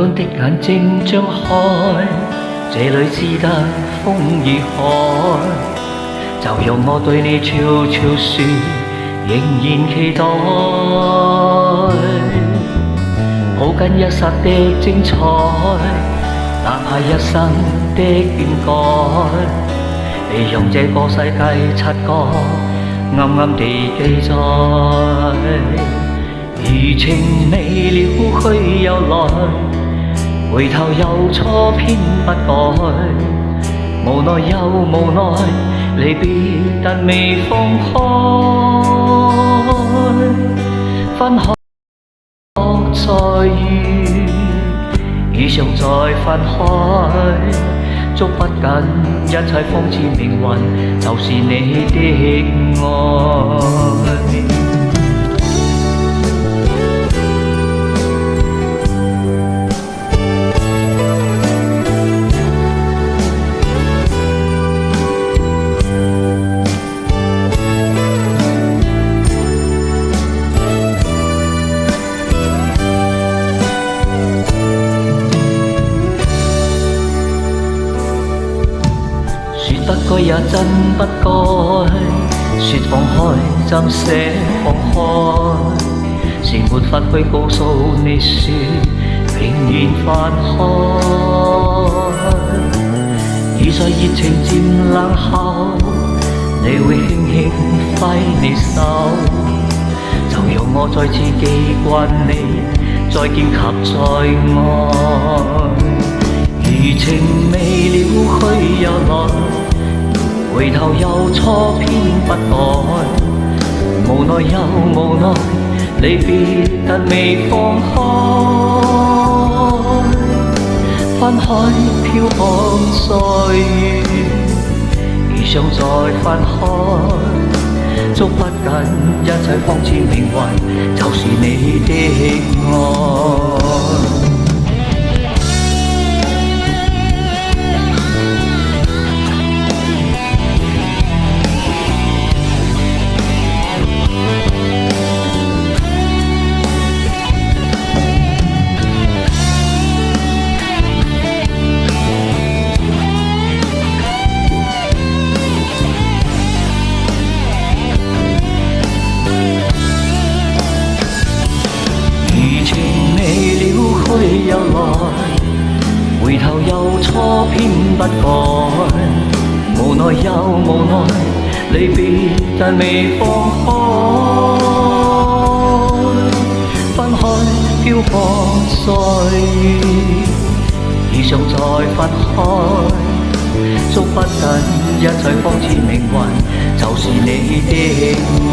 乾的眼睛張開，這裏只得風與海。就讓我對你悄悄說，仍然期待，抱緊一剎的精彩，哪怕一生的倦改，你讓這個世界察覺，暗暗地記載。餘情未了，去又來，回頭又錯偏不改，無奈又無奈，離別但未放開，分開再遇，已想再分開，捉不緊一切方知命運，就是你的愛。不該也真不該，說放開怎捨放開，是沒法去告訴你說永遠分開。已在熱情漸冷後，你會輕輕揮你手，就讓我再次記慣你，再見及再愛。餘情未了，去又來，回頭又錯偏不改，無奈又無奈，離別但未放開，分開漂泊歲月，已想再分開，捉不緊一切方知命運，就是你的愛。去又來，回頭又錯偏不改，無奈又無奈，離別但未放開，分開漂泊歲月，已想再分開，捉不緊一切方知命運，就是你的愛。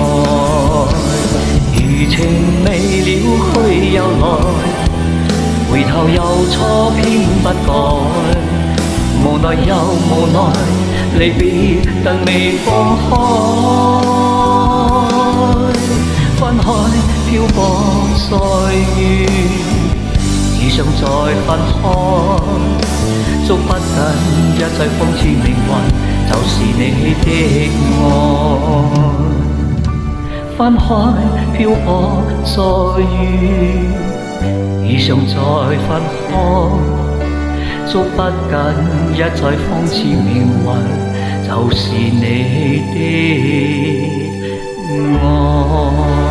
餘情未了，去又來，回頭又錯偏不改，無奈又無奈，離別但未放開，分開漂泊歲月，已想再分開，捉不緊一切方知命運，就是你的愛。分開漂泊歲月，已想再分開，捉不緊一切方知命運，就是你的愛。